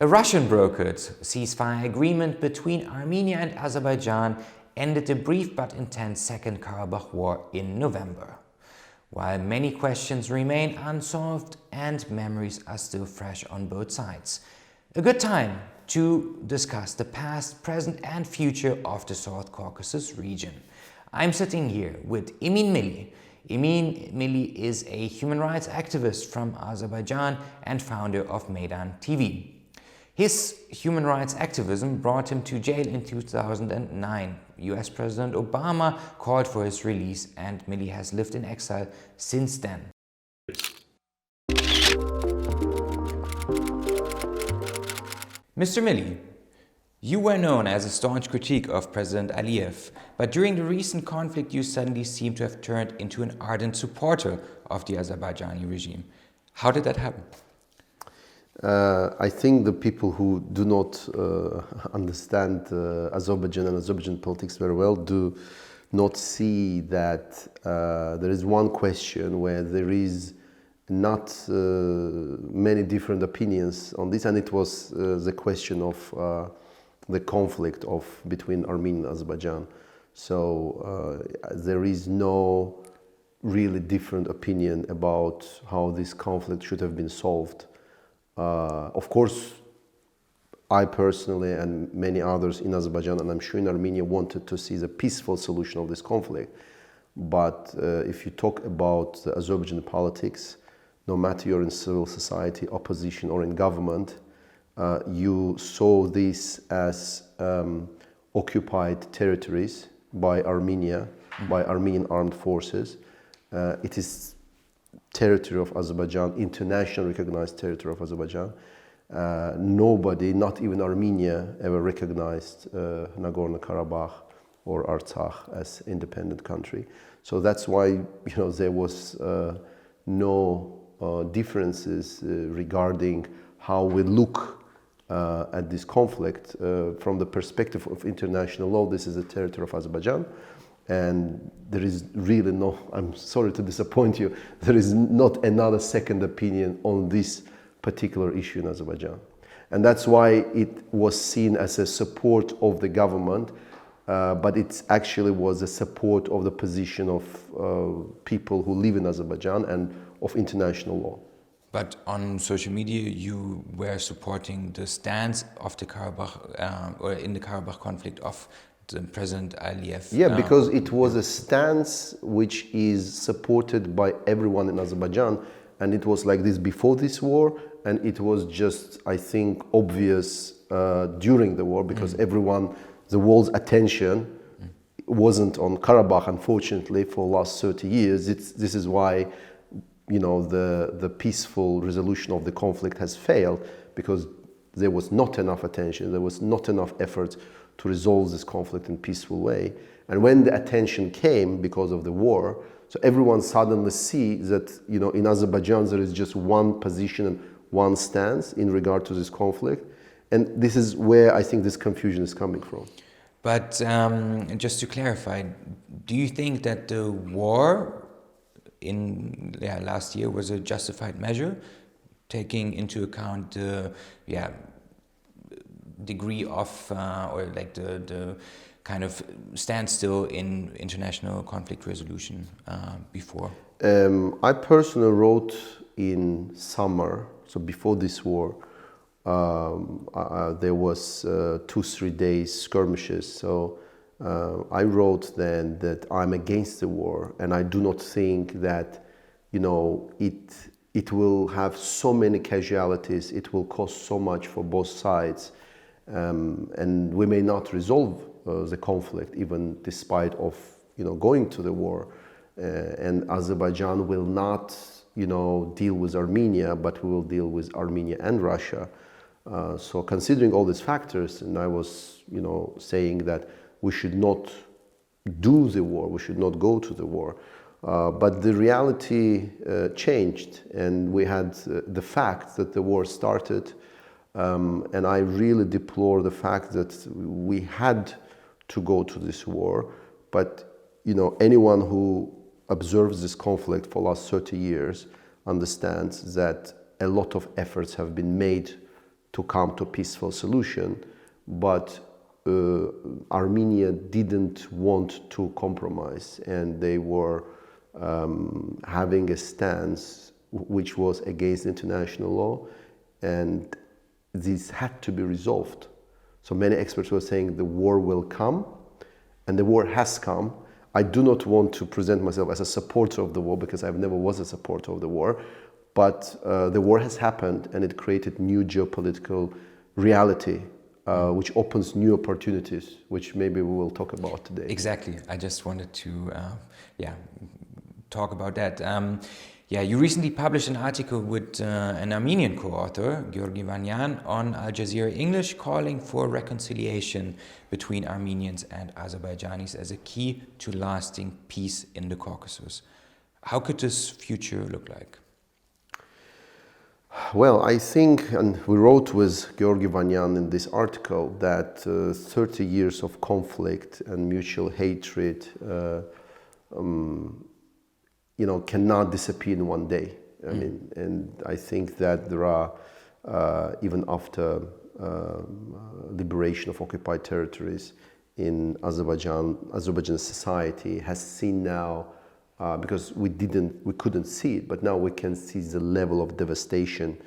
A Russian-brokered ceasefire agreement between Armenia and Azerbaijan ended the brief but intense Second Karabakh War in November. While many questions remain unsolved and memories are still fresh on both sides. A good time to discuss the past, present and future of the South Caucasus region. I'm sitting here with Emin Milli. Emin Milli is a human rights activist from Azerbaijan and founder of Meydan TV. His human rights activism brought him to jail in 2009. US President Obama called for his release and Milli has lived in exile since then. Mr. Milli, you were known as a staunch critic of President Aliyev, but during the recent conflict you suddenly seem to have turned into an ardent supporter of the Azerbaijani regime. How did that happen? I think the people who do not understand Azerbaijan and Azerbaijan politics very well do not see that there is one question where there is not many different opinions on this, and it was the question of the conflict between Armenia and Azerbaijan. So there is no really different opinion about how this conflict should have been solved. Of course, I personally and many others in Azerbaijan, and I'm sure in Armenia, wanted to see the peaceful solution of this conflict. But if you talk about the Azerbaijan politics, no matter you're in civil society, opposition, or in government, you saw this as occupied territories by Armenia, by Armenian armed forces. It is territory of Azerbaijan, international recognized territory of Azerbaijan. Nobody, not even Armenia, ever recognized Nagorno-Karabakh or Artsakh as independent country. So that's why there was no differences regarding how we look at this conflict. From the perspective of international law, this is a territory of Azerbaijan. And there is really no, I'm sorry to disappoint you, there is not another second opinion on this particular issue in Azerbaijan. And that's why it was seen as a support of the government, but it actually was a support of the position of people who live in Azerbaijan and of international law. But on social media, you were supporting the stance of the Karabakh, or in the Karabakh conflict of President Aliyev. Yeah, because it was a stance which is supported by everyone in Azerbaijan, and it was like this before this war, and it was just, I think, obvious during the war, because everyone, the world's attention wasn't on Karabakh, unfortunately, for the last 30 years. This is why, the peaceful resolution of the conflict has failed, because there was not enough attention, there was not enough effort to resolve this conflict in a peaceful way. And when the attention came because of the war, so everyone suddenly sees that, in Azerbaijan there is just one position and one stance in regard to this conflict. And this is where I think this confusion is coming from. But just to clarify, do you think that the war in last year was a justified measure, taking into account the degree of or like the kind of standstill in international conflict resolution before? I personally wrote in summer, so before this war, there was 2-3 days skirmishes. So I wrote then that I'm against the war, and I do not think that it will have so many casualties, it will cost so much for both sides. And we may not resolve the conflict even despite of going to the war, and Azerbaijan will not deal with Armenia, but we will deal with Armenia and Russia. So considering all these factors, and I was saying that we should not do the war, we should not go to the war, but the reality changed, and we had the fact that the war started. And I really deplore the fact that we had to go to this war. But anyone who observes this conflict for the last 30 years understands that a lot of efforts have been made to come to a peaceful solution, but Armenia didn't want to compromise, and they were having a stance which was against international law, and this had to be resolved. So many experts were saying the war will come, and the war has come. I do not want to present myself as a supporter of the war, because I never was a supporter of the war, but the war has happened, and it created new geopolitical reality, which opens new opportunities, which maybe we will talk about today. Exactly. I just wanted to talk about that. You recently published an article with an Armenian co-author, Georgi Vanyan, on Al Jazeera English, calling for reconciliation between Armenians and Azerbaijanis as a key to lasting peace in the Caucasus. How could this future look like? Well, I think, and we wrote with Georgi Vanyan in this article, that 30 years of conflict and mutual hatred cannot disappear in one day. I mean, and I think that there are, even after liberation of occupied territories in Azerbaijan society has seen now, because we couldn't see it, but now we can see the level of devastation.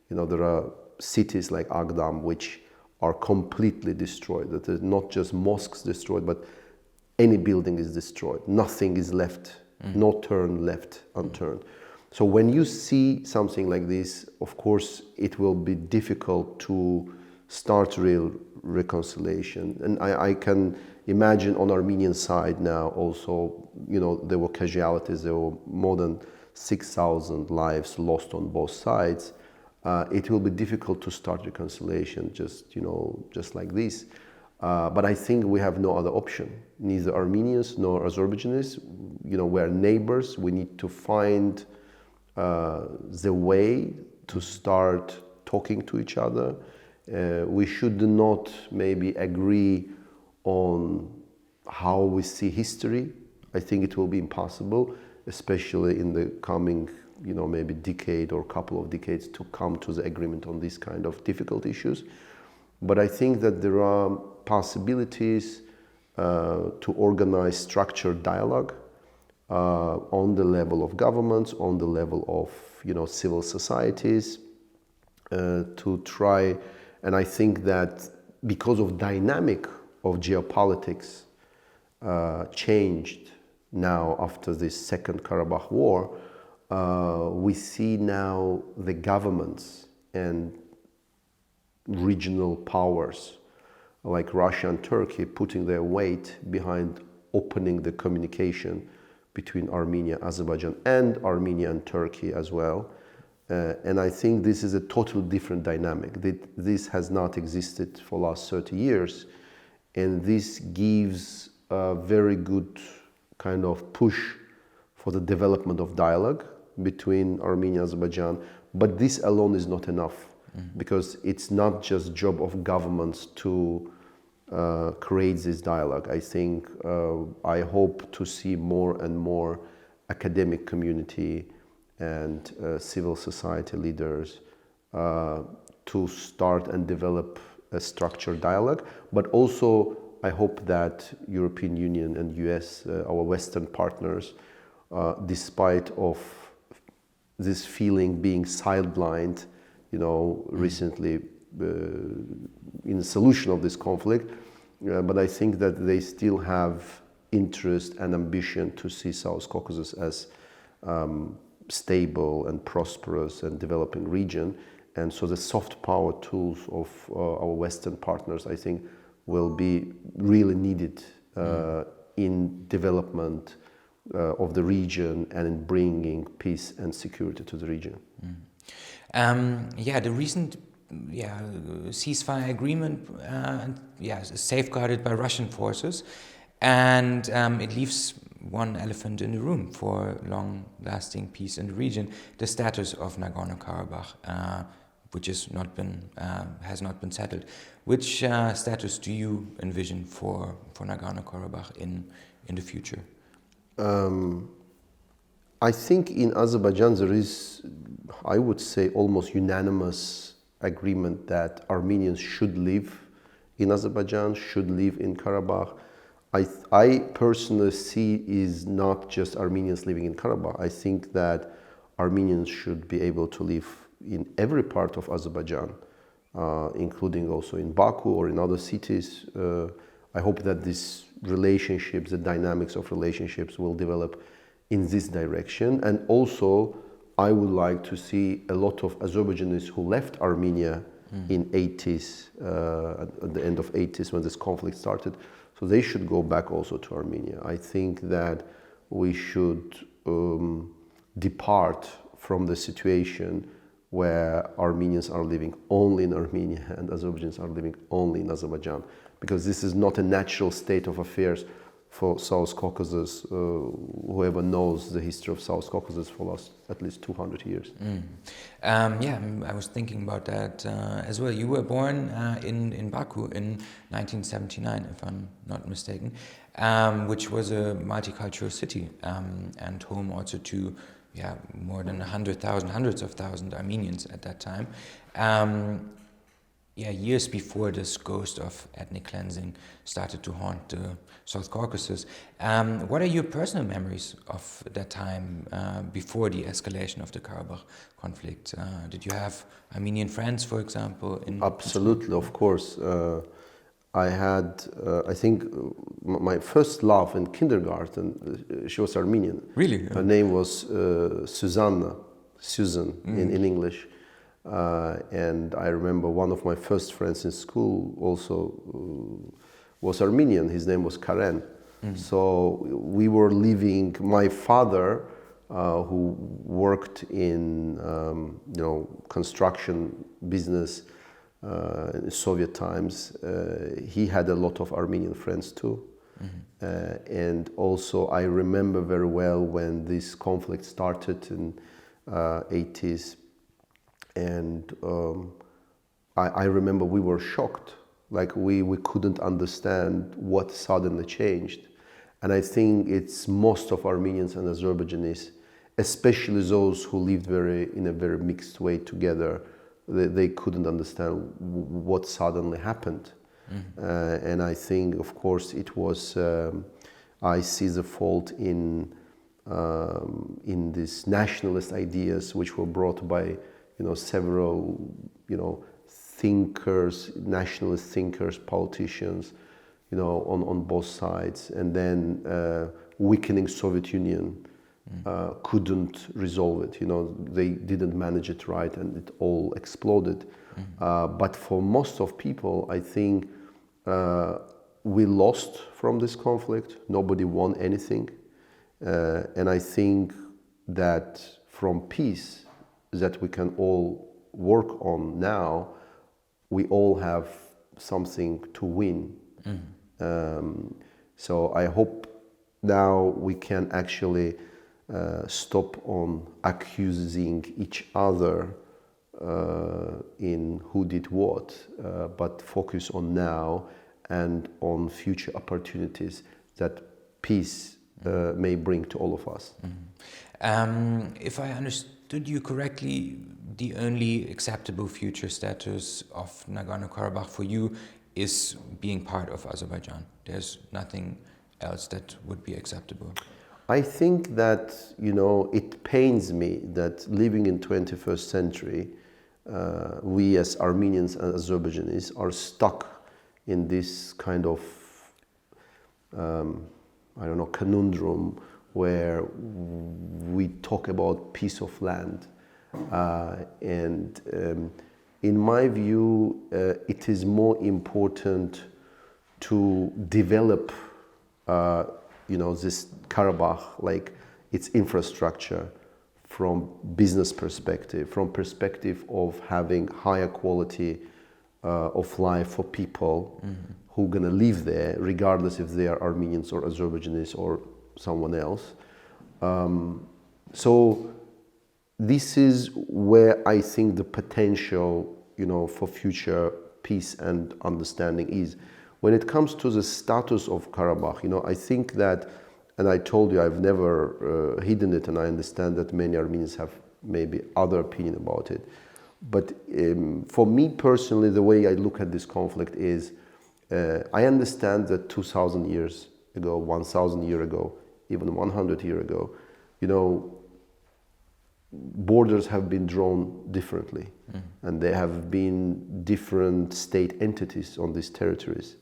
There are cities like Agdam which are completely destroyed. That is not just mosques destroyed, but any building is destroyed. Nothing is left. No turn left unturned. So when you see something like this, of course, it will be difficult to start real reconciliation. And I can imagine on Armenian side now also, there were casualties. There were more than 6,000 lives lost on both sides. It will be difficult to start reconciliation just like this. But I think we have no other option. Neither Armenians nor Azerbaijanis, we're neighbors. We need to find the way to start talking to each other. We should not maybe agree on how we see history. I think it will be impossible, especially in the coming, maybe decade or couple of decades, to come to the agreement on these kind of difficult issues. But I think that there are possibilities to organize structured dialogue on the level of governments, on the level of civil societies, to try. And I think that because of dynamic of geopolitics changed now after this Second Karabakh War, we see now the governments and regional powers like Russia and Turkey putting their weight behind opening the communication between Armenia, Azerbaijan, and Armenia and Turkey as well. And I think this is a totally different dynamic. This has not existed for the last 30 years. And this gives a very good kind of push for the development of dialogue between Armenia and Azerbaijan. But this alone is not enough, because it's not just job of governments to create this dialogue. I think, I hope to see more and more academic community and civil society leaders to start and develop a structured dialogue. But also, I hope that European Union and US, our Western partners, despite of this feeling being sidelined, recently in the solution of this conflict, but I think that they still have interest and ambition to see South Caucasus as stable and prosperous and developing region. And so the soft power tools of our Western partners, I think, will be really needed in development of the region and in bringing peace and security to the region. The recent ceasefire agreement is safeguarded by Russian forces, and it leaves one elephant in the room for long-lasting peace in the region: the status of Nagorno-Karabakh, which has not been settled. Which status do you envision for Nagorno-Karabakh in the future? I think in Azerbaijan there is, I would say, almost unanimous agreement that Armenians should live in Azerbaijan, should live in Karabakh. I personally see is not just Armenians living in Karabakh. I think that Armenians should be able to live in every part of Azerbaijan, including also in Baku or in other cities. I hope that these relationships, the dynamics of relationships will develop in this direction. And also, I would like to see a lot of Azerbaijanis who left Armenia in 80s, at the end of 80s when this conflict started. So they should go back also to Armenia. I think that we should depart from the situation where Armenians are living only in Armenia and Azerbaijanis are living only in Azerbaijan, because this is not a natural state of affairs for South Caucasus. Whoever knows the history of South Caucasus for the last at least 200 years. Yeah, I was thinking about that as well. You were born in Baku in 1979, if I'm not mistaken, which was a multicultural city and home also to more than 100,000, hundreds of thousands Armenians at that time. Years before this ghost of ethnic cleansing started to haunt the South Caucasus. What are your personal memories of that time before the escalation of the Karabakh conflict? Did you have Armenian friends, for example? Absolutely, of course. I had, I think, my first love in kindergarten, she was Armenian. Really? Her name was Susan in English. And I remember one of my first friends in school also was Armenian. His name was Karen. So we were living, my father, who worked in construction business in Soviet times, he had a lot of Armenian friends too. And also I remember very well when this conflict started in 80s. And I remember we were shocked, like we couldn't understand what suddenly changed. And I think it's most of Armenians and Azerbaijanis, especially those who lived in a very mixed way together, they couldn't understand what suddenly happened. And I think, of course, it was, I see the fault in these nationalist ideas which were brought by several, thinkers, nationalist thinkers, politicians, on both sides, and then weakening Soviet Union couldn't resolve it. They didn't manage it right, and it all exploded. But for most of people, I think we lost from this conflict. Nobody won anything, and I think that from peace that we can all work on now, we all have something to win. So I hope now we can actually stop on accusing each other in who did what, but focus on now and on future opportunities that peace may bring to all of us. If I understood you correctly, the only acceptable future status of Nagorno-Karabakh for you is being part of Azerbaijan. There's nothing else that would be acceptable. I think that, it pains me that living in 21st century, we as Armenians and Azerbaijanis are stuck in this kind of, conundrum where we talk about piece of land. In my view, it is more important to develop, this Karabakh, like its infrastructure, from business perspective, from perspective of having higher quality of life for people who are going to live there, regardless if they are Armenians or Azerbaijanis or someone else. So this is where I think the potential, for future peace and understanding is. When it comes to the status of Karabakh, I think that, and I told you I've never hidden it, and I understand that many Armenians have maybe other opinion about it. But for me personally, the way I look at this conflict is, I understand that 2,000 years ago, 1,000 years ago, even 100 years ago, you know, borders have been drawn differently, and there have been different state entities on these territories.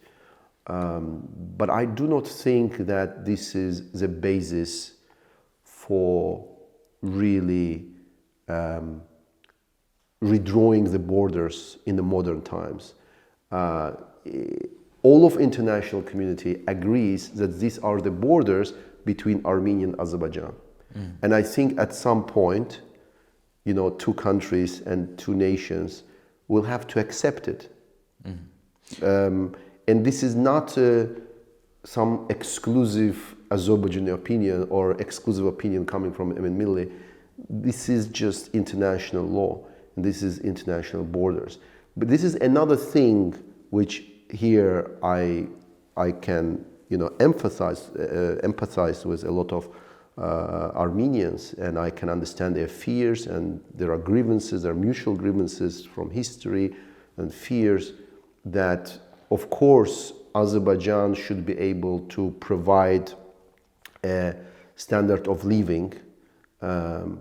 But I do not think that this is the basis for really redrawing the borders in the modern times. All of international community agrees that these are the borders between Armenia and Azerbaijan. And I think at some point, you know, two countries and two nations will have to accept it. And this is not some exclusive Azerbaijani opinion or exclusive opinion coming from Emin Milli. This is just international law, and this is international borders. But this is another thing which here I can, you know, empathize with a lot of Armenians, and I can understand their fears, and there are grievances, there are mutual grievances from history and fears that, of course, Azerbaijan should be able to provide a standard of living and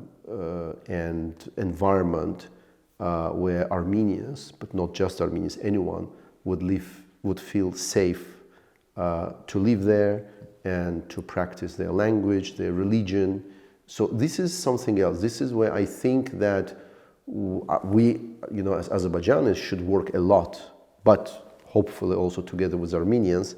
environment where Armenians, but not just Armenians, anyone would feel safe to live there and to practice their language, their religion. So this is something else. This is where I think that we, you know, as Azerbaijanis should work a lot, but hopefully also together with Armenians,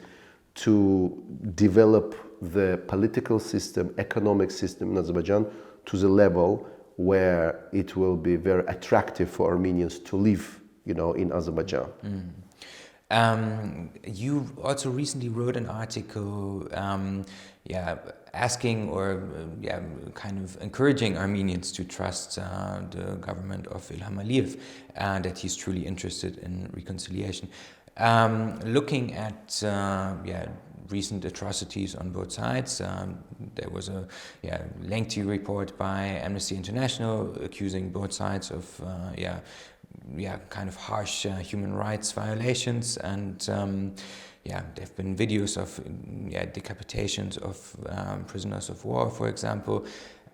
to develop the political system, economic system in Azerbaijan to the level where it will be very attractive for Armenians to live, you know, in Azerbaijan. You also recently wrote an article, asking or kind of encouraging Armenians to trust the government of Ilham Aliyev, that he's truly interested in reconciliation. Looking at recent atrocities on both sides, there was a lengthy report by Amnesty International accusing both sides of kind of harsh human rights violations, and there have been videos of decapitations of prisoners of war, for example,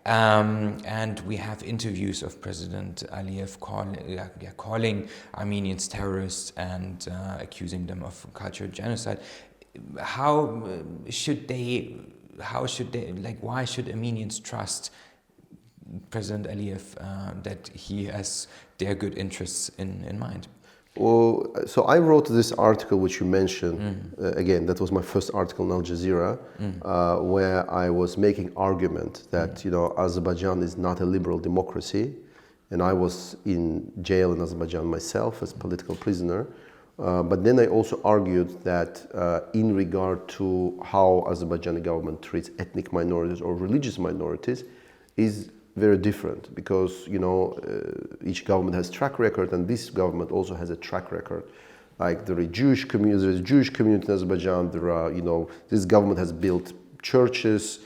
and we have interviews of President Aliyev calling Armenians terrorists and accusing them of cultural genocide. Why should Armenians trust President Aliyev that he has their good interests in mind? Well, so I wrote this article which you mentioned, again, that was my first article in Al Jazeera, where I was making argument that, you know, Azerbaijan is not a liberal democracy, and I was in jail in Azerbaijan myself as political prisoner. But then I also argued that in regard to how Azerbaijani government treats ethnic minorities or religious minorities is very different, because, you know, each government has track record, and this government also has a track record. Like there is Jewish community in Azerbaijan. There are, you know, this government has built churches,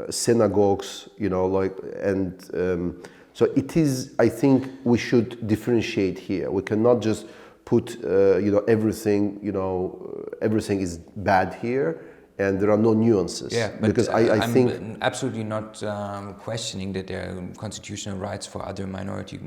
synagogues, you know, like, and so it is. I think we should differentiate here. We cannot just put, you know, everything is bad here, and there are no nuances. Yeah, but because I think I'm absolutely not questioning that there are constitutional rights for other minority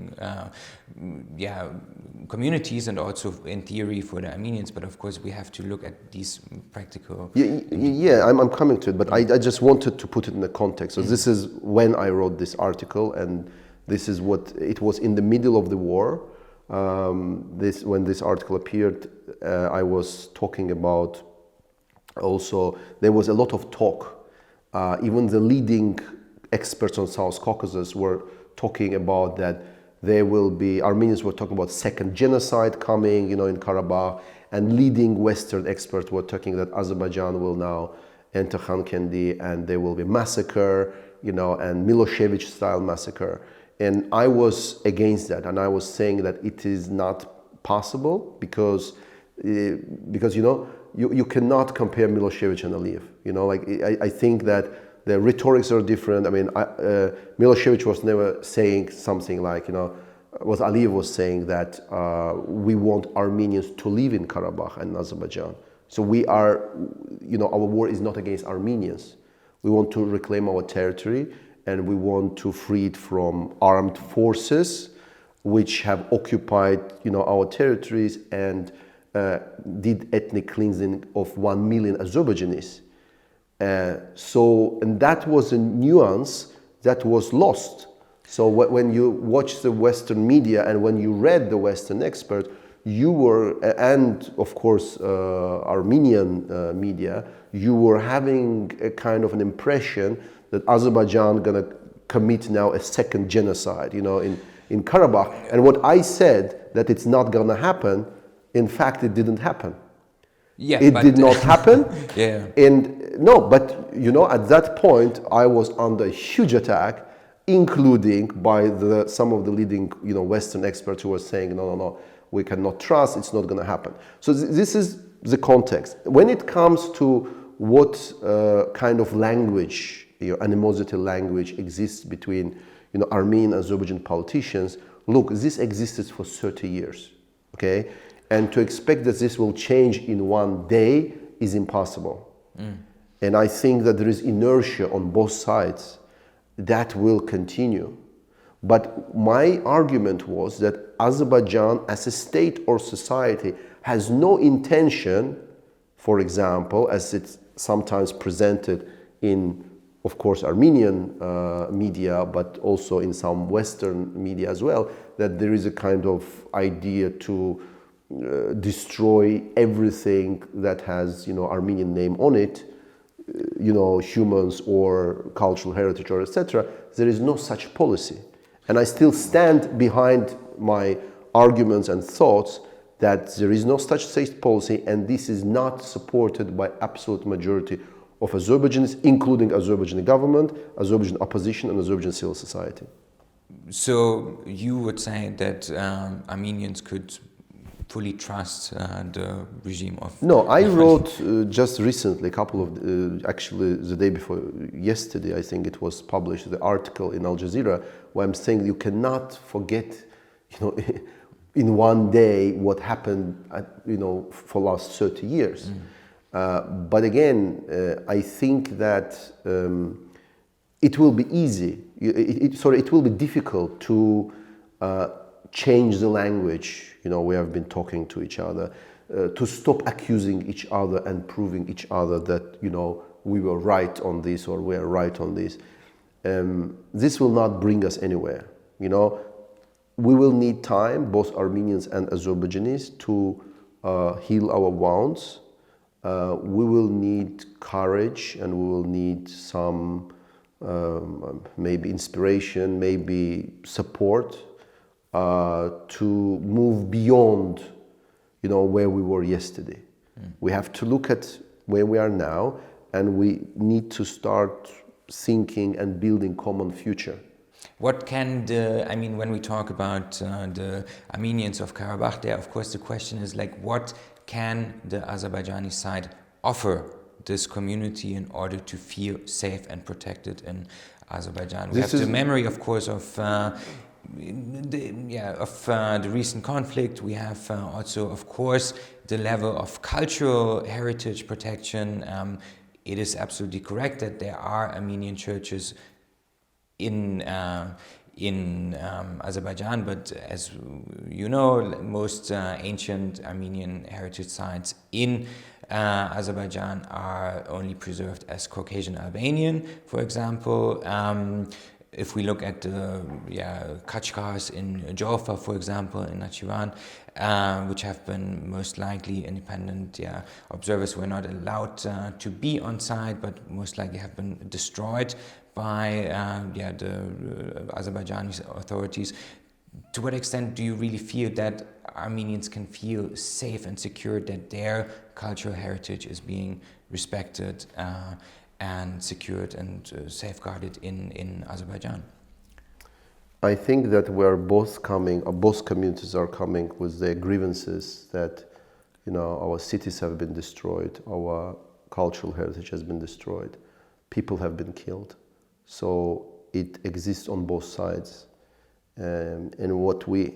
communities, and also in theory for the Armenians. But of course, we have to look at these practical. I'm coming to it, but I just wanted to put it in the context. So this is when I wrote this article, and this is what it was in the middle of the war. When this article appeared, I was talking about. Also, there was a lot of talk. Even the leading experts on South Caucasus were talking about that there will be, Armenians were talking about second genocide coming, you know, in Karabakh, and leading Western experts were talking that Azerbaijan will now enter Khan Kendi and there will be massacre, you know, and Milosevic-style massacre. And I was against that, and I was saying that it is not possible because you know, you cannot compare Milosevic and Aliyev. You know, like I think that the rhetorics are different. I mean, Milosevic was never saying something like, you know, what Aliyev was saying, that we want Armenians to live in Karabakh and Azerbaijan. So we are, our war is not against Armenians. We want to reclaim our territory, and we want to free it from armed forces which have occupied, our territories and did ethnic cleansing of 1 million Azerbaijanis. And that was a nuance that was lost. So when you watch the Western media and when you read the Western experts, you were, and of course Armenian media, you were having a kind of an impression that Azerbaijan gonna commit now a second genocide, in Karabakh. And what I said, that it's not gonna happen, in fact it didn't happen. Yeah, it did not happen. Yeah. And no, but at that point I was under huge attack, including by some of the leading Western experts who were saying no, we cannot trust, it's not going to happen. So this is the context. When it comes to what kind of language, animosity language exists between Armenian and Azerbaijan politicians, look, this existed for 30 years, okay? And to expect that this will change in one day is impossible. And I think that there is inertia on both sides that will continue. But my argument was that Azerbaijan as a state or society has no intention, for example, as it's sometimes presented in, of course, Armenian media, but also in some Western media as well, that there is a kind of idea to destroy everything that has, Armenian name on it, humans or cultural heritage or etc. There is no such policy. And I still stand behind my arguments and thoughts that there is no such state policy, and this is not supported by absolute majority of Azerbaijanis, including Azerbaijani government, Azerbaijan opposition, and Azerbaijan civil society. So you would say that Armenians could fully trust the regime of... No, I wrote just recently, a couple of, actually the day before yesterday, I think it was published, the article in Al Jazeera, where I'm saying you cannot forget, in one day what happened, for last 30 years. But again, I think that it will be easy, it will be difficult to change the language, we have been talking to each other, to stop accusing each other and proving each other that, we were right on this or we are right on this. This will not bring us anywhere, We will need time, both Armenians and Azerbaijanis, to heal our wounds. We will need courage, and we will need some maybe inspiration, maybe support to move beyond, where we were yesterday. We have to look at where we are now, and we need to start thinking and building common future. What can when we talk about the Armenians of Karabakh there, of course the question is what can the Azerbaijani side offer this community in order to feel safe and protected in Azerbaijan? We have the memory, of course, of the recent conflict. We have also, of course, the level of cultural heritage protection. It is absolutely correct that there are Armenian churches in Azerbaijan, but as you know, most ancient Armenian heritage sites in Azerbaijan are only preserved as Caucasian Albanian, for example. If we look at the Khachkars in Jolfa, for example, in Nakhchivan, which have been most likely independent observers who were not allowed to be on site, but most likely have been destroyed by the Azerbaijani authorities. To what extent do you really feel that Armenians can feel safe and secure that their cultural heritage is being respected and secured and safeguarded in Azerbaijan? I think that both communities are coming with their grievances that, our cities have been destroyed, our cultural heritage has been destroyed, people have been killed. So it exists on both sides. And what we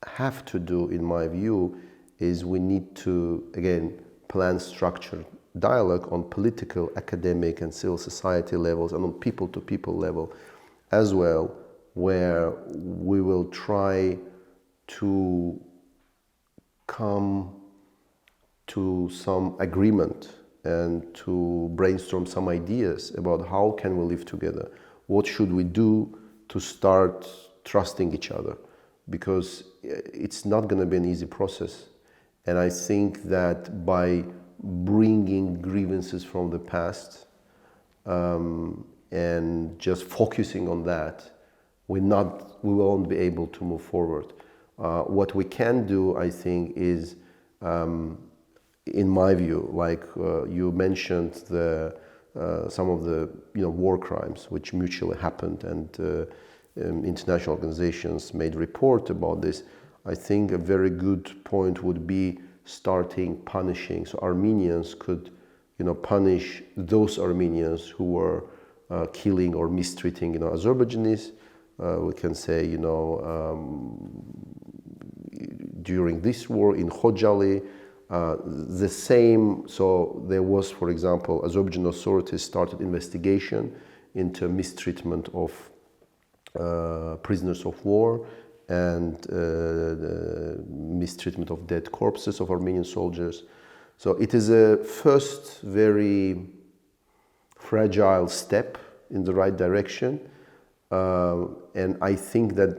have to do, in my view, is we need to, again, plan structured dialogue on political, academic, and civil society levels, and on people-to-people level as well, where we will try to come to some agreement and to brainstorm some ideas about how can we live together, what should we do to start trusting each other, because it's not going to be an easy process. And I think that by bringing grievances from the past and just focusing on that, we won't be able to move forward. What we can do, I think, is, in my view, like you mentioned, some of the war crimes which mutually happened, and international organizations made report about this. I think a very good point would be starting punishing, so Armenians could, punish those Armenians who were killing or mistreating, Azerbaijanis. We can say, during this war in Khojaly, the same. So there was, for example, Azerbaijan authorities started investigation into mistreatment of prisoners of war and the mistreatment of dead corpses of Armenian soldiers. So it is a first very fragile step in the right direction, and I think that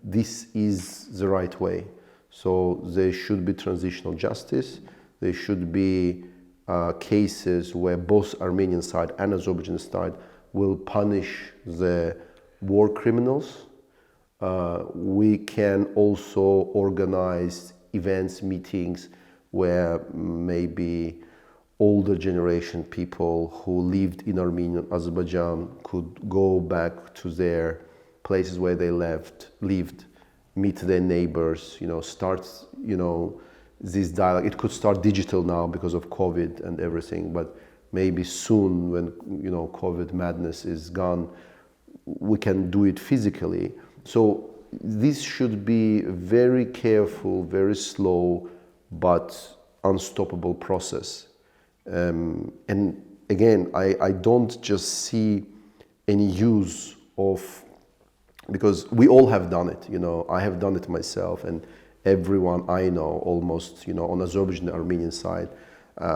this is the right way. So there should be transitional justice, there should be cases where both Armenian side and Azerbaijan side will punish the war criminals. We can also organize events, meetings, where maybe older generation people who lived in Armenia, Azerbaijan, could go back to their places where they lived, meet their neighbors, start, this dialogue. It could start digital now because of COVID and everything, but maybe soon when, COVID madness is gone, we can do it physically. So this should be a very careful, very slow, but unstoppable process. And again, I don't just see any use of, because we all have done it, I have done it myself, and everyone I know almost, on Azerbaijan, the Armenian side,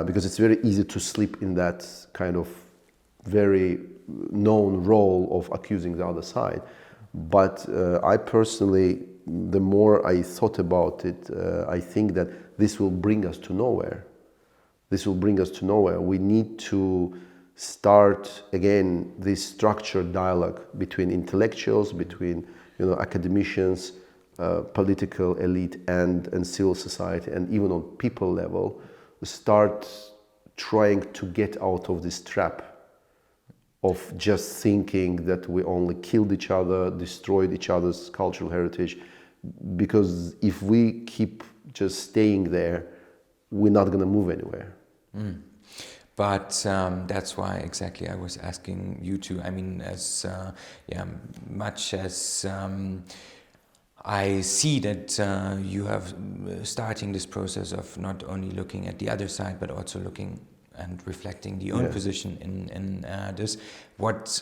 because it's very easy to slip in that kind of very known role of accusing the other side. But I personally, the more I thought about it, I think that this will bring us to nowhere. This will bring us to nowhere. We need to start again this structured dialogue between intellectuals, between academicians, political elite, and civil society, and even on people level, start trying to get out of this trap of just thinking that we only killed each other, destroyed each other's cultural heritage. Because if we keep just staying there, we're not going to move anywhere. But that's why exactly I was asking you to. I mean, as much as I see that you have starting this process of not only looking at the other side, but also looking and reflecting the own position in this. What,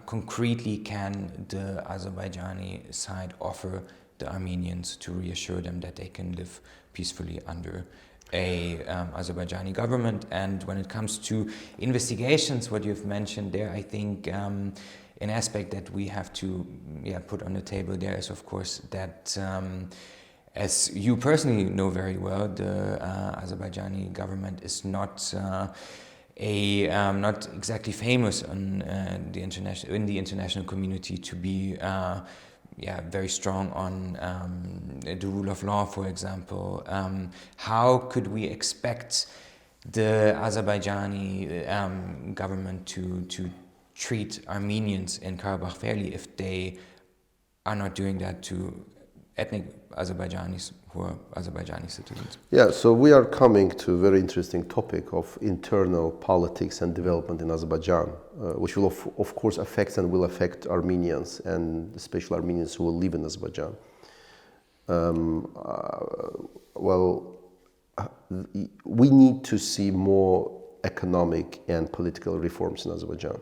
concretely can the Azerbaijani side offer the Armenians to reassure them that they can live peacefully under a Azerbaijani government? And when it comes to investigations, what you've mentioned there, I think an aspect that we have to put on the table there is, of course, that as you personally know very well, the Azerbaijani government is not not exactly famous on the international community to be very strong on the rule of law, for example. How could we expect the Azerbaijani government to treat Armenians in Karabakh fairly if they are not doing that to ethnic Azerbaijanis who are Azerbaijani citizens. Yeah, so we are coming to a very interesting topic of internal politics and development in Azerbaijan, which will of course affect and will affect Armenians, and especially Armenians who will live in Azerbaijan. We need to see more economic and political reforms in Azerbaijan.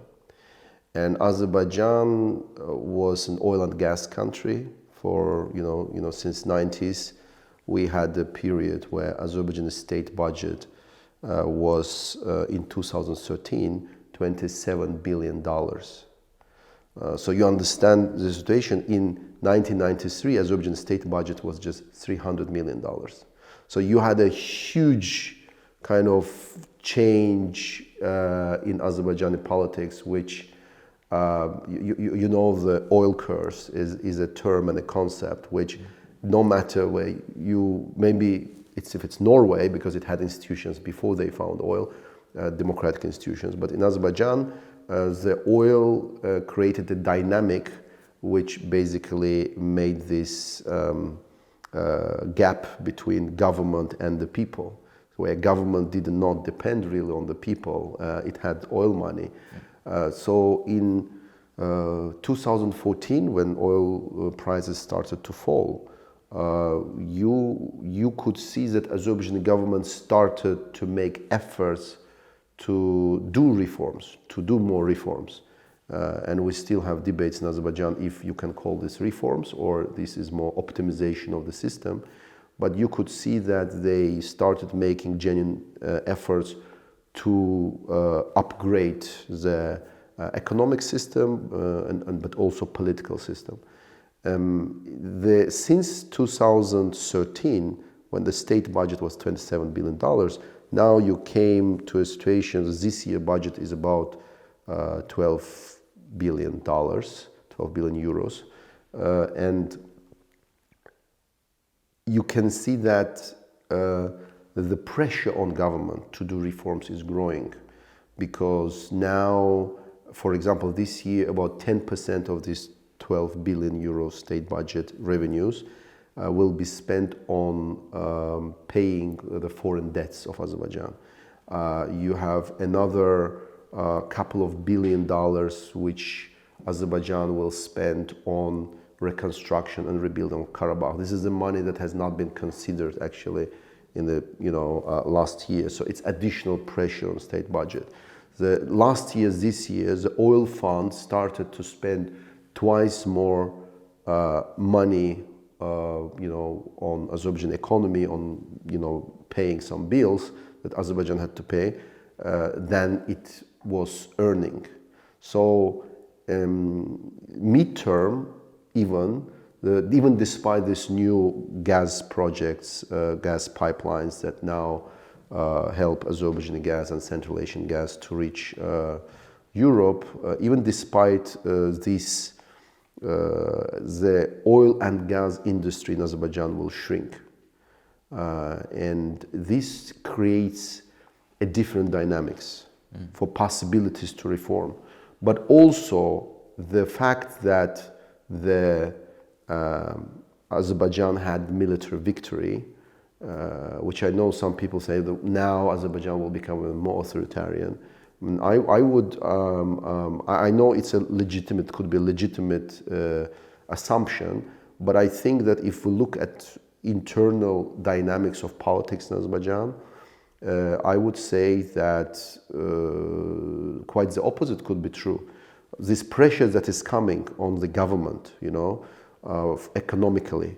And Azerbaijan was an oil and gas country for, since 90s. We had a period where Azerbaijan's state budget was, in 2013, $27 billion. So you understand the situation. In 1993, Azerbaijan's state budget was just $300 million. So you had a huge kind of change in Azerbaijani politics, which the oil curse is a term and a concept which no matter where maybe if it's Norway because it had institutions before they found oil, democratic institutions, but in Azerbaijan the oil created a dynamic which basically made this gap between government and the people, where government did not depend really on the people, it had oil money. So in 2014, when oil prices started to fall, you could see that Azerbaijani government started to make efforts to do reforms, to do more reforms. And we still have debates in Azerbaijan if you can call this reforms or this is more optimization of the system. But you could see that they started making genuine efforts to upgrade the economic system but also political system. Since 2013, when the state budget was $27 billion, now you came to a situation that this year budget is about $12 billion, 12 billion euros. And you can see that the pressure on government to do reforms is growing, because now, for example, this year about 10% of this 12 billion euro state budget revenues will be spent on paying the foreign debts of Azerbaijan. You have another couple of $1 billion which Azerbaijan will spend on reconstruction and rebuilding of Karabakh. This is the money that has not been considered actually in the last year. So it's additional pressure on state budget. The last year, this year, the oil fund started to spend twice more money, on Azerbaijan economy, on paying some bills that Azerbaijan had to pay than it was earning. So midterm, even despite these new gas projects, gas pipelines that now help Azerbaijani gas and Central Asian gas to reach Europe, even despite this, the oil and gas industry in Azerbaijan will shrink. And this creates a different dynamics for possibilities to reform. But also the fact that Azerbaijan had military victory, which I know some people say that now Azerbaijan will become more authoritarian. I know it's could be a legitimate assumption, but I think that if we look at internal dynamics of politics in Azerbaijan, I would say that quite the opposite could be true. This pressure that is coming on the government, economically,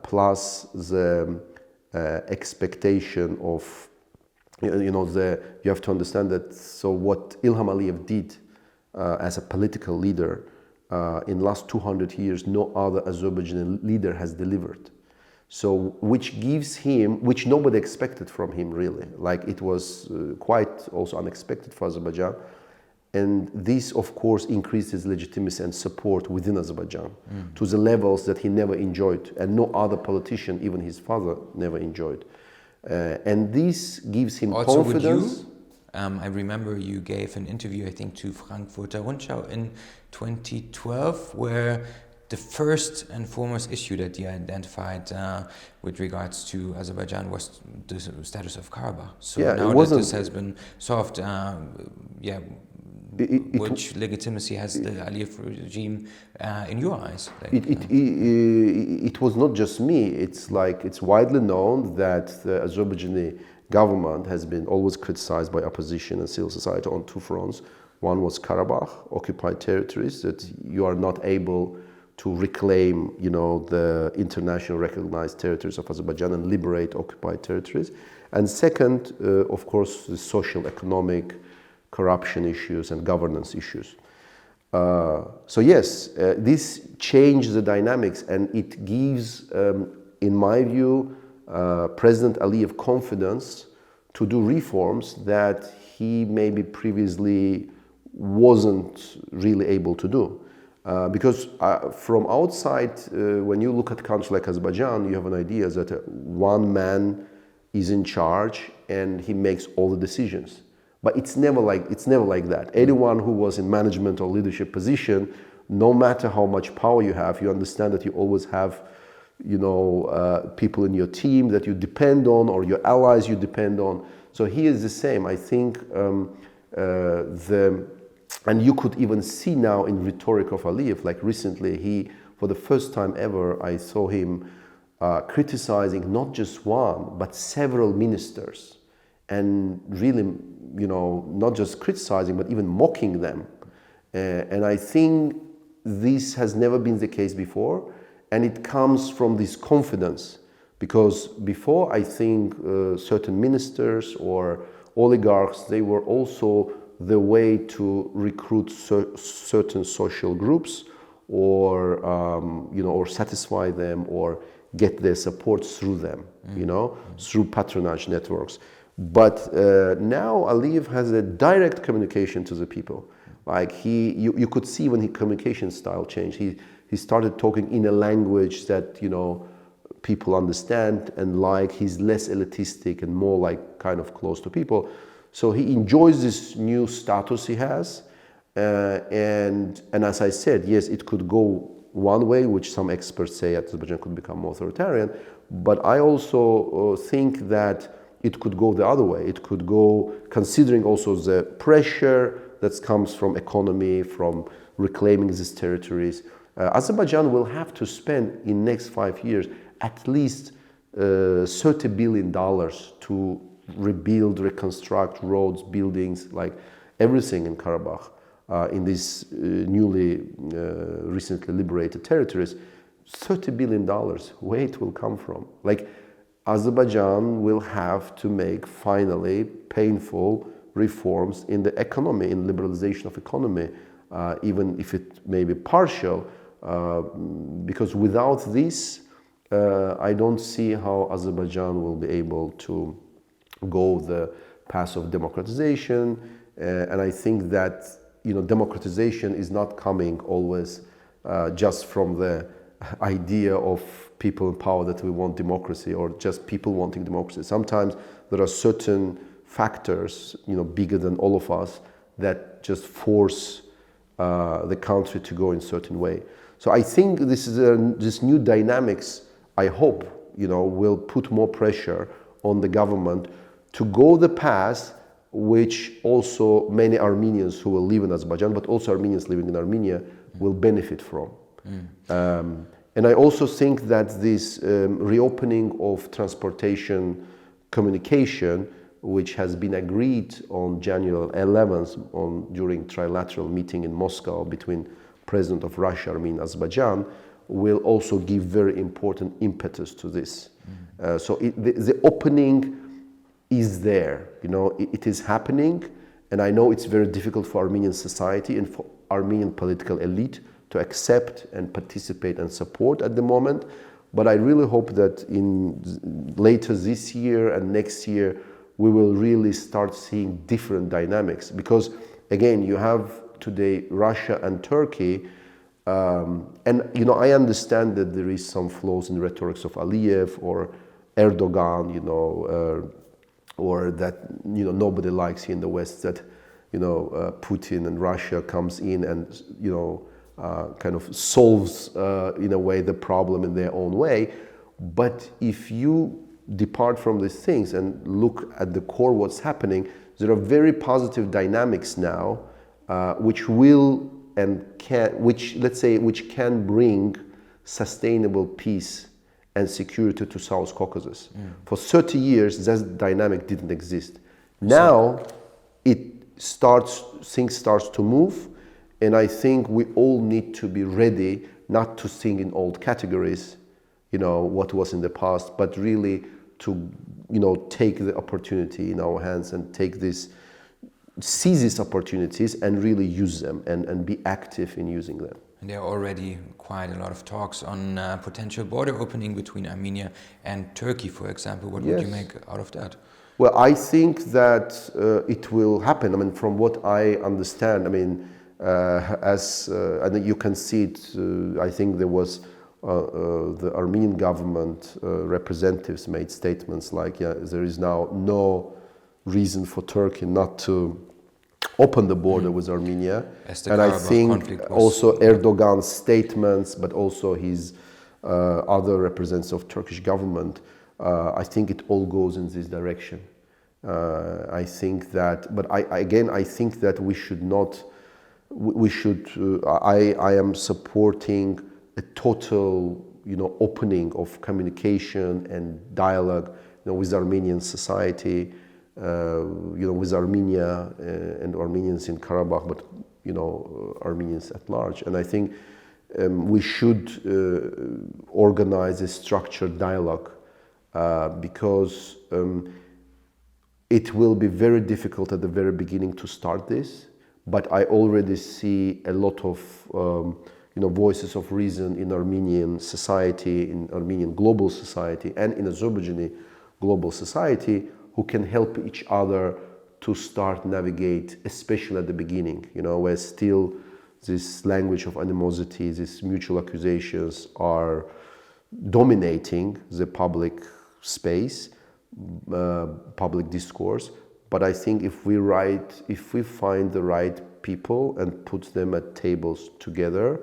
plus the expectation of, you have to understand that, so what Ilham Aliyev did as a political leader in the last 200 years, no other Azerbaijani leader has delivered. So which gives him, which nobody expected from him really, like it was quite also unexpected for Azerbaijan. And this, of course, increased his legitimacy and support within Azerbaijan to the levels that he never enjoyed, and no other politician, even his father, never enjoyed. And this gives him also confidence. I remember you gave an interview, I think, to Frankfurter Rundschau in 2012, where the first and foremost issue that you identified with regards to Azerbaijan was the status of Karabakh. So Yeah, now it that wasn't. this has been solved, which legitimacy has the Aliyev regime in your eyes? It was not just me. It's widely known that the Azerbaijani government has been always criticized by opposition and civil society on two fronts. One was Karabakh, occupied territories, that you are not able to reclaim, the international recognized territories of Azerbaijan and liberate occupied territories. And second, of course, the social, economic, corruption issues and governance issues. So yes, this changed the dynamics, and it gives, in my view, President Aliyev confidence to do reforms that he maybe previously wasn't really able to do. Because from outside, when you look at a country like Azerbaijan, you have an idea that one man is in charge and he makes all the decisions. But it's never like that. Anyone who was in management or leadership position, no matter how much power you have, you understand that you always have, people in your team that you depend on, or your allies you depend on. So he is the same. I think and you could even see now in rhetoric of Aliyev, like recently, for the first time ever, I saw him criticizing not just one, but several ministers, and really, not just criticizing, but even mocking them. And I think this has never been the case before, and it comes from this confidence, because before, I think certain ministers or oligarchs, they were also the way to recruit certain social groups, or or satisfy them, or get their support through them, through patronage networks. But now Aliyev has a direct communication to the people. Like you could see when his communication style changed. He started talking in a language that people understand and like. He's less elitistic and more like kind of close to people. So he enjoys this new status he has, and as I said, yes, it could go one way, which some experts say Azerbaijan could become more authoritarian, but I also think that it could go the other way. It could go, considering also the pressure that comes from economy, from reclaiming these territories. Azerbaijan will have to spend in next 5 years at least $30 billion to rebuild, reconstruct roads, buildings, like everything in Karabakh, in these newly, recently liberated territories. $30 billion, where it will come from? Like, Azerbaijan will have to make finally painful reforms in the economy, in liberalization of economy, even if it may be partial, because without this, I don't see how Azerbaijan will be able to go the path of democratization, and I think that democratization is not coming always just from the idea of people in power that we want democracy, or just people wanting democracy. Sometimes there are certain factors, bigger than all of us, that just force the country to go in a certain way. So I think this new dynamics, I hope, will put more pressure on the government to go the path which also many Armenians who will live in Azerbaijan, but also Armenians living in Armenia, will benefit from. And I also think that this reopening of transportation communication, which has been agreed on January 11th during trilateral meeting in Moscow between President of Russia, Armenia, Azerbaijan, will also give very important impetus to this. So the opening is there, it is happening, and I know it's very difficult for Armenian society and for Armenian political elite to accept and participate and support at the moment, but I really hope that later this year and next year we will really start seeing different dynamics, because again, you have today Russia and Turkey, and I understand that there is some flaws in the rhetorics of Aliyev or Erdogan, or that nobody likes here in the West, that Putin and Russia comes in and kind of solves in a way the problem in their own way. But if you depart from these things and look at the core what's happening, there are very positive dynamics now, which will and can, which can bring sustainable peace and security to South Caucasus. For 30 years, that dynamic didn't exist. Now, things starts to move, and I think we all need to be ready not to think in old categories, what was in the past, but really to, take the opportunity in our hands and seize these opportunities and really use them and be active in using them. And there are already quite a lot of talks on potential border opening between Armenia and Turkey, for example. What would you make out of that? Well, I think that it will happen. I mean, from what I understand, I mean, and you can see it, I think there was the Armenian government representatives made statements like, there is now no reason for Turkey not to open the border with Armenia. And I think also Erdogan's statements, but also his other representatives of Turkish government, I think it all goes in this direction. I think that, but I think that we should not, I am supporting a total, opening of communication and dialogue, with Armenian society, with Armenia and Armenians in Karabakh, but Armenians at large. And I think we should organize a structured dialogue because it will be very difficult at the very beginning to start this. But I already see a lot of voices of reason in Armenian society, in Armenian global society, and in Azerbaijani global society, who can help each other to start navigate, especially at the beginning, where still this language of animosity, these mutual accusations are dominating the public space, public discourse. But I think if we find the right people and put them at tables together,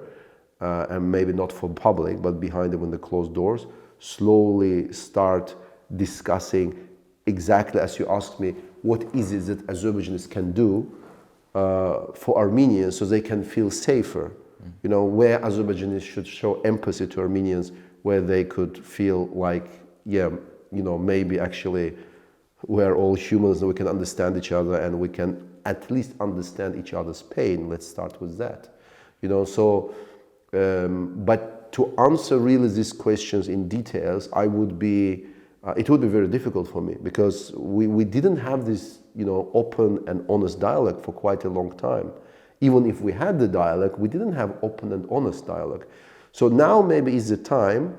and maybe not for public, but behind them in the closed doors, slowly start discussing exactly as you asked me, what is it that Azerbaijanis can do for Armenians so they can feel safer? Where Azerbaijanis should show empathy to Armenians, where they could feel like, maybe actually we're all humans and we can understand each other and we can at least understand each other's pain. Let's start with that. But to answer really these questions in details, it would be very difficult for me because we didn't have this, open and honest dialogue for quite a long time. Even if we had the dialogue, we didn't have open and honest dialogue. So now maybe is the time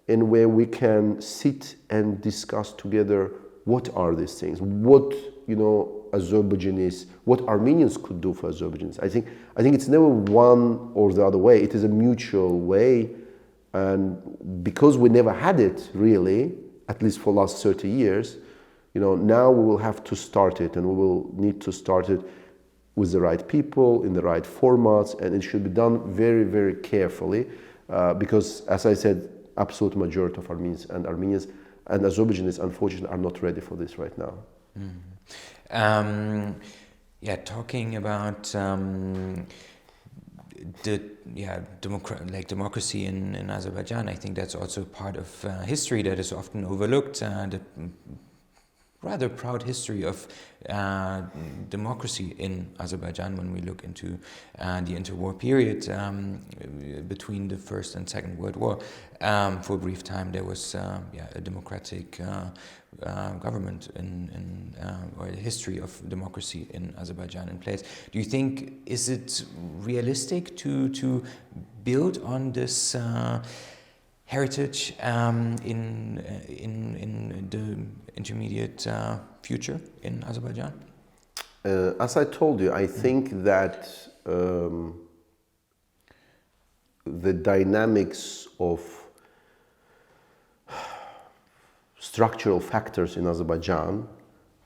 in where we can sit and discuss together what are these things, what Azerbaijanis, what Armenians could do for Azerbaijanis. I think it's never one or the other way. It is a mutual way, and because we never had it really, at least for the last 30 years, now we will have to start it, and we will need to start it with the right people, in the right formats, and it should be done very, very carefully, because, as I said, absolute majority of Armenians and Azerbaijanis, unfortunately, are not ready for this right now. Talking about democracy in Azerbaijan, I think that's also part of history that is often overlooked. The rather proud history of democracy in Azerbaijan when we look into the interwar period between the First and Second World War. For a brief time there was a democratic government or the history of democracy in Azerbaijan in place. Do you think, is it realistic to build on this heritage in the intermediate future in Azerbaijan? As I told you, I think that the dynamics of structural factors in Azerbaijan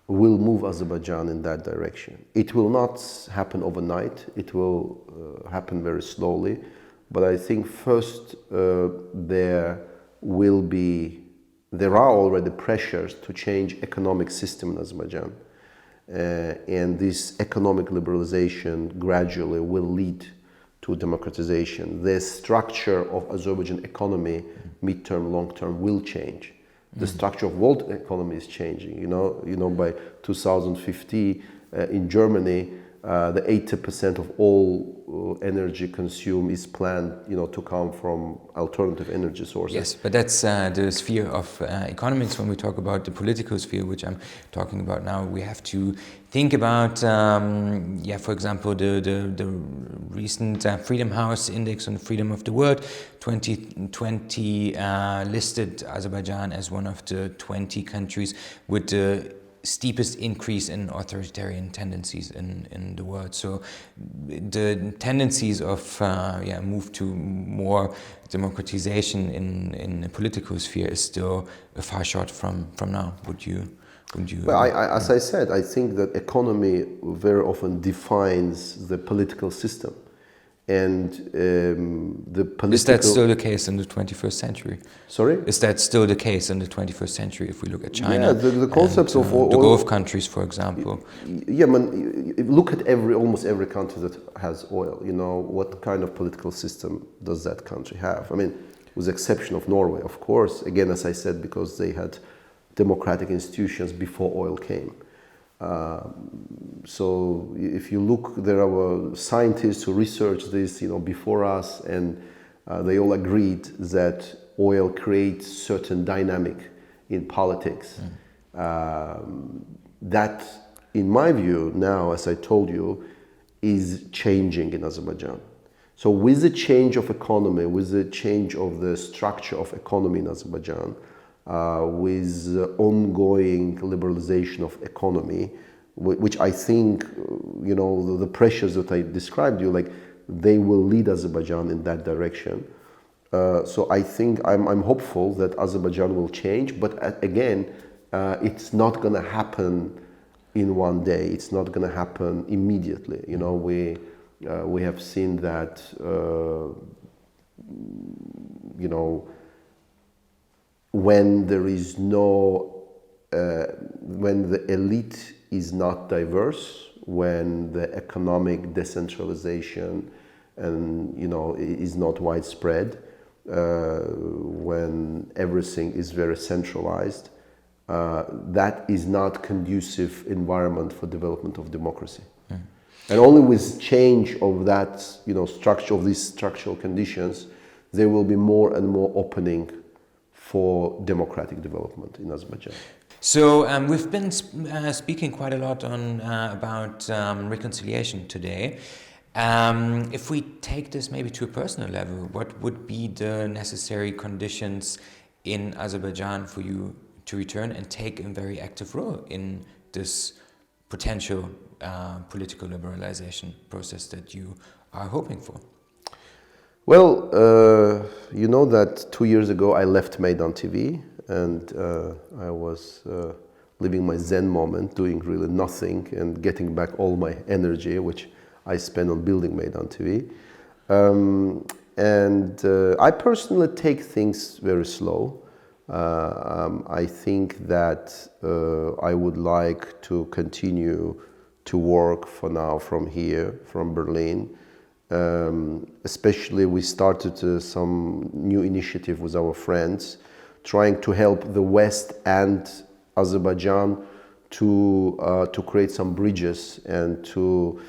will move Azerbaijan in that direction. It will not happen overnight. It will happen very slowly. But I think first there are already pressures to change economic system in Azerbaijan. And this economic liberalization gradually will lead to democratization. The structure of Azerbaijan economy, midterm, long term, will change. The structure of world economy is changing. You know, by 2050 in Germany, the 80% of all energy consumed is planned, to come from alternative energy sources. Yes, but that's the sphere of economics. When we talk about the political sphere, which I'm talking about now, we have to think about, for example, the recent Freedom House Index on Freedom of the World 2020 listed Azerbaijan as one of the 20 countries with the steepest increase in authoritarian tendencies in the world. So the tendencies of move to more democratization in the political sphere is still a far shot from now. Would you? Well, as I said, I think that economy very often defines the political system. And the political... Is that still the case in the 21st century? Sorry? Is that still the case in the 21st century if we look at China? Yeah, the concepts of oil... The Gulf countries, for example. Yeah, look at almost every country that has oil. What kind of political system does that country have? With the exception of Norway, of course. Again, as I said, because they had democratic institutions before oil came. So if you look, there are scientists who researched this, before us, and they all agreed that oil creates certain dynamic in politics. That, in my view, now, as I told you, is changing in Azerbaijan. So with the change of economy, with the change of the structure of economy in Azerbaijan, with the ongoing liberalization of economy, which I think, the pressures that I described you, they will lead Azerbaijan in that direction. So I think I'm hopeful that Azerbaijan will change, but again, it's not going to happen in one day. It's not going to happen immediately. We have seen that, when there is when the elite is not diverse, when the economic decentralization and is not widespread, when everything is very centralized, that is not conducive environment for development of democracy. And only with change of that, structure of these structural conditions, there will be more and more opening for democratic development in Azerbaijan. So we've been speaking quite a lot about reconciliation today. If we take this maybe to a personal level, what would be the necessary conditions in Azerbaijan for you to return and take a very active role in this potential political liberalization process that you are hoping for? Well, you know that 2 years ago I left Meydan TV, and I was living my Zen moment, doing really nothing and getting back all my energy, which I spent on building Meydan TV. I personally take things very slow. I think that I would like to continue to work for now from here, from Berlin. Especially we started some new initiative with our friends, trying to help the West and Azerbaijan to create some bridges and to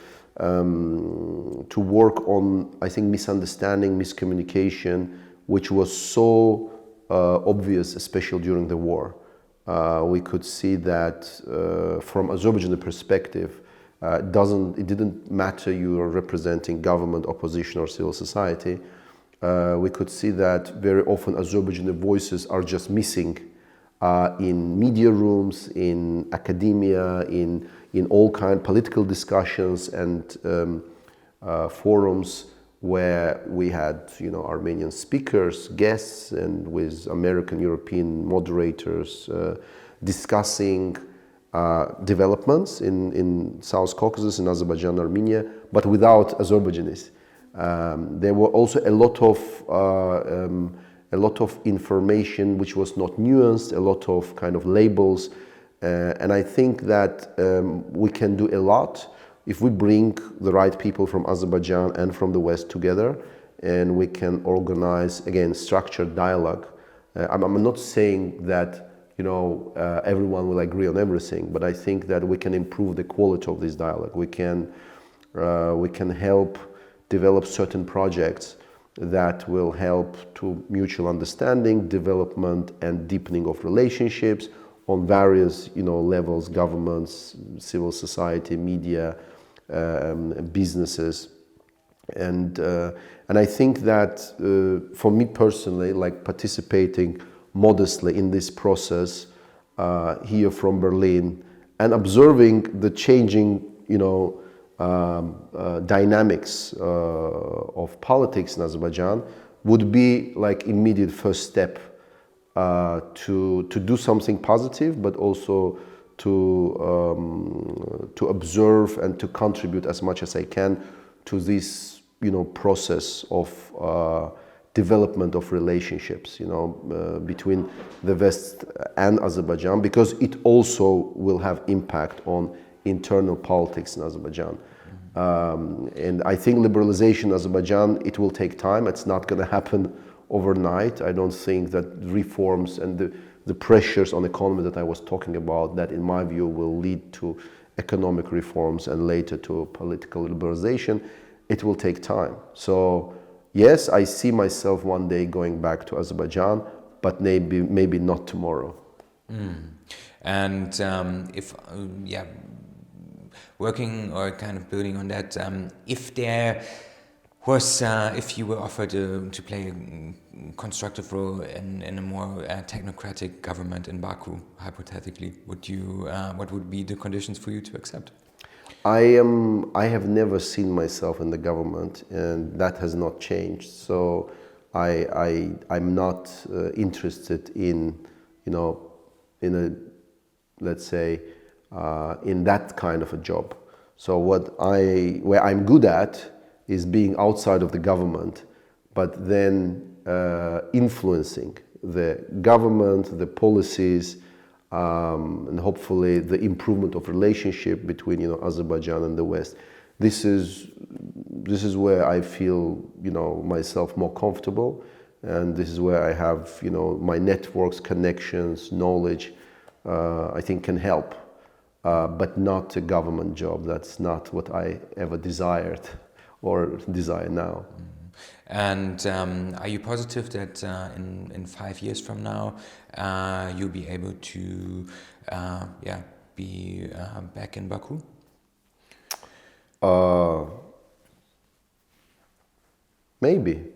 work on, I think, misunderstanding, miscommunication, which was so obvious, especially during the war. We could see that from Azerbaijani perspective, it didn't matter you are representing government, opposition, or civil society. We could see that very often Azerbaijani voices are just missing in media rooms, in academia, in all kind of political discussions and forums where we had, Armenian speakers, guests, and with American, European moderators discussing developments in South Caucasus, in Azerbaijan, Armenia, but without Azerbaijanis. There were also a lot of information which was not nuanced, a lot of kind of labels, and I think that we can do a lot if we bring the right people from Azerbaijan and from the West together, and we can organize, again, structured dialogue. I'm not saying that everyone will agree on everything, but I think that we can improve the quality of this dialogue. We can help develop certain projects that will help to mutual understanding, development, and deepening of relationships on various levels: governments, civil society, media, businesses, and I think that for me personally, like participating modestly in this process here from Berlin and observing the changing dynamics of politics in Azerbaijan would be like immediate first step to do something positive, but also to observe and to contribute as much as I can to this process of development of relationships between the West and Azerbaijan, because it also will have impact on internal politics in Azerbaijan. And I think liberalization in Azerbaijan, it will take time. It's not going to happen overnight. I don't think that reforms and the pressures on the economy that I was talking about, that in my view will lead to economic reforms and later to political liberalization. It will take time. So yes, I see myself one day going back to Azerbaijan, but maybe not tomorrow. And if working or kind of building on that, if there was, if you were offered to play a constructive role in a more technocratic government in Baku, hypothetically, what would be the conditions for you to accept? I have never seen myself in the government, and that has not changed. So I'm not interested in let's say in that kind of a job. So where I'm good at is being outside of the government, but then influencing the government, the policies, and hopefully the improvement of relationship between Azerbaijan and the West. This is where I feel myself more comfortable, and this is where I have my networks, connections, knowledge. I think can help, but not a government job. That's not what I ever desired or desire now. And are you positive that in 5 years from now you'll be able to be back in Baku? Maybe.